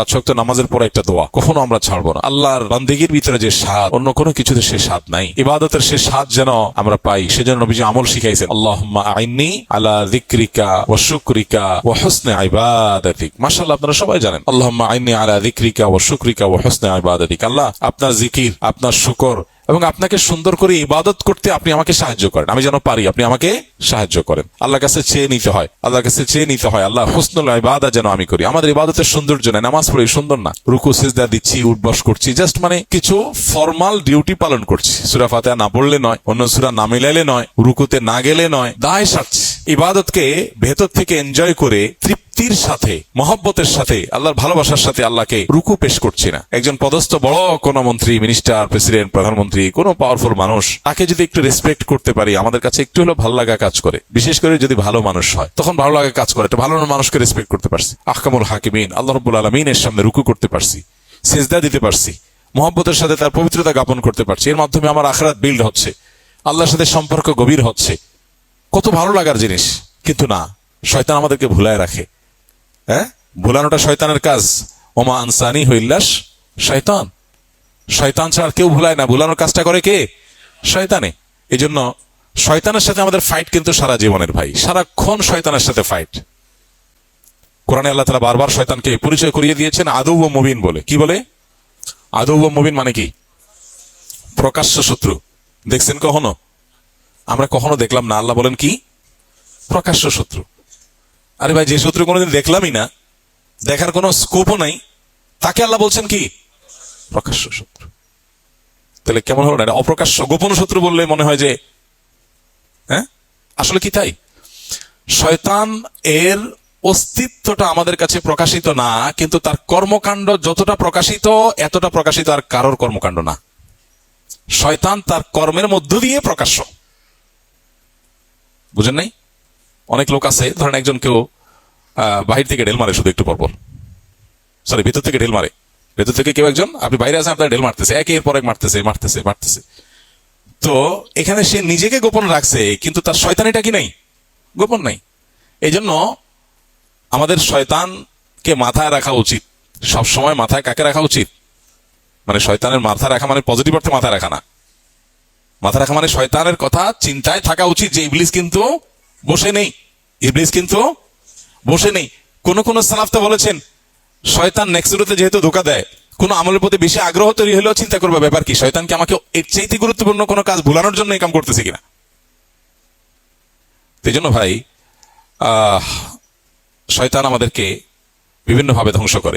5 ওয়াক্ত নামাজের পরে একটা দোয়া কখনো আমরা ছাড়বো না। আল্লাহর বান্দেগীর ভিতরে যে স্বাদ অন্য কোনো কিছুতে সে স্বাদ নাই, ইবাদতের সে স্বাদ যেন আমরা পাই, সেজন্য নবীজি আমল শিখাইছেন, আল্লাহুম্মা আইন্নি আলা যিকরিকা ওয়া শুকরিকা ওয়া হুসনি ইবাদাতিক। মাশাআল্লাহ, আপনারা সবাই জানেন আল্লাহুম্মা আইন্নি আলা যিকরিকা ওয়া শুকরিকা ওয়া হুসনি ইবাদাতিক। আল্লাহ, আপনার জিকির, আপনার শুকর এবং আপনাকে সুন্দর করে ইবাদত করতে আপনি আমাকে সাহায্য করেন, আমি যেন পারি, আপনি আমাকে সাহায্য করেন। আল্লাহর কাছে চেয়ে নিতে হয়, আল্লাহর কাছে চেয়ে নিতে হয় আল্লাহ হুসনুল ইবাদত যেন আমি করি। আমাদের ইবাদতের সৌন্দর্য নাই, নামাজ পড়ে সুন্দর না, রুকু সিজদা দিচ্ছি, উঠবস করছি, জাস্ট মানে কিছু ফরমাল ডিউটি পালন করছি। সূরা ফাতিহা না পড়লে নয়, অন্য সূরা না মিলাইলে নয়, রুকুতে না গেলে নয়, দায় সারছি। ইবাদতকে ভেতর থেকে এনজয় করে তৃপ্তির সাথে, মহব্বতের সাথে, আল্লাহর ভালোবাসার সাথে আল্লাহকে রুকু পেশ করছি না। একজন পদস্থ বড় কোন মন্ত্রী, মিনিস্টার, প্রেসিডেন্ট, প্রধানমন্ত্রী, কোন পাওয়ারফুল মানুষ, তাকে যদি একটু রেসপেক্ট করতে পারি, আমাদের কাছে একটু হলেও ভালো লাগা কাজ করে। বিশেষ করে যদি ভালো মানুষ হয়, তখন ভালো লাগা কাজ করে। একটা ভালো মানুষকে রেসপেক্ট করতে পারছি, আহকামুল হাকিমিন আল্লাহ রাব্বুল আলামিনের সামনে রুকু করতে পারছি, সিজদা দিতে পারছি, মহব্বতের সাথে তার পবিত্রতা জ্ঞাপন করতে পারছি। এর মাধ্যমে আমার আখিরাত বিল্ড হচ্ছে, আল্লাহর সাথে সম্পর্ক গভীর হচ্ছে। কত ভালো লাগার জিনিস। কিন্তু না, শয়তান আমাদেরকে ভুলায় রাখে। হ্যাঁ, ভুলানোটা শয়তানের কাজ। ওমা আনসানি হইল্লাস শয়তান, শয়তান ছাড়া কেউ ভুলায় না। ভুলানোর কাজটা করে কে? শয়তানে। এই জন্য শয়তানের সাথে আমাদের ফাইট কিন্তু সারা জীবনের ভাই, সারাক্ষণ শয়তানের সাথে ফাইট। কোরআনে আল্লাহ তাআলা বারবার শয়তানকে পরিচয় করিয়ে দিয়েছেন আদৌ ও মুবিন বলে। কি বলে? আদৌ ও মুবিন মানে কি? প্রকাশ্য শত্রু। দেখছেন কখনো? আমরা কখনো দেখলাম না। আল্লাহ বলেন কি? প্রকাশ্য শত্রু। আরে ভাই, যে শত্রু কোনোদিন দেখলামই না, দেখার কোনো স্কোপও নাই, তাকে আল্লাহ বলছেন কি? প্রকাশ্য শত্রু। তাহলে কেমন হলো না? এটা অপ্রকাশ্য গোপন শত্রু বললে মনে হয় যে, হ্যাঁ, আসলে কি তাই? শয়তান এর অস্তিত্বটা আমাদের কাছে প্রকাশিত না, কিন্তু তার কর্মকাণ্ড যতটা প্রকাশিত, এতটা প্রকাশিত আর কারোর কর্মকাণ্ড না। শয়তান তার কর্মের মধ্য দিয়ে প্রকাশ্য। বুঝেন নাই? অনেক লোক আছে, ধরেন একজন কেউ বাহির থেকে ঢেল মারে, শুধু একটু পরপর, সরি ভিতর থেকে ঢেল মারে। ভেতর থেকে কেউ একজন, আপনি বাইরে আছেন, আপনার ঢেল মারতেছে, একের পর এক মারতেছে মারতেছে মারতেছে। তো এখানে সে নিজেকে গোপন রাখছে, কিন্তু তার শয়তানিটা কি নাই? গোপন নাই। এই জন্য আমাদের শয়তানকে মাথায় রাখা উচিত। সব সময় মাথায় কাকে রাখা উচিত? মানে শয়তানের মাথায় রাখা মানে পজিটিভ অর্থে মাথায় রাখা না। মাথায় রাখা মানে শয়তানের কথা চিন্তায় থাকা উচিত যে ইবলিস কিন্তু বসে নেই, ইবলিস কিন্তু বসে নেই। কোন কোন সালাফ তো বলেছেন, শয়তান নেক্সট যেহেতু ধোঁকা দেয়, কোন আমলের প্রতি বেশি আগ্রহ তৈরি হলেও চিন্তা করবে ব্যাপার কি, শয়তানকে আমাকে এর চাইতে গুরুত্বপূর্ণ কোনো কাজ ভুলানোর জন্য এই কাম করতেছে কিনা। এই জন্য ভাই, শয়তান আমাদেরকে বিভিন্নভাবে ধ্বংস করে।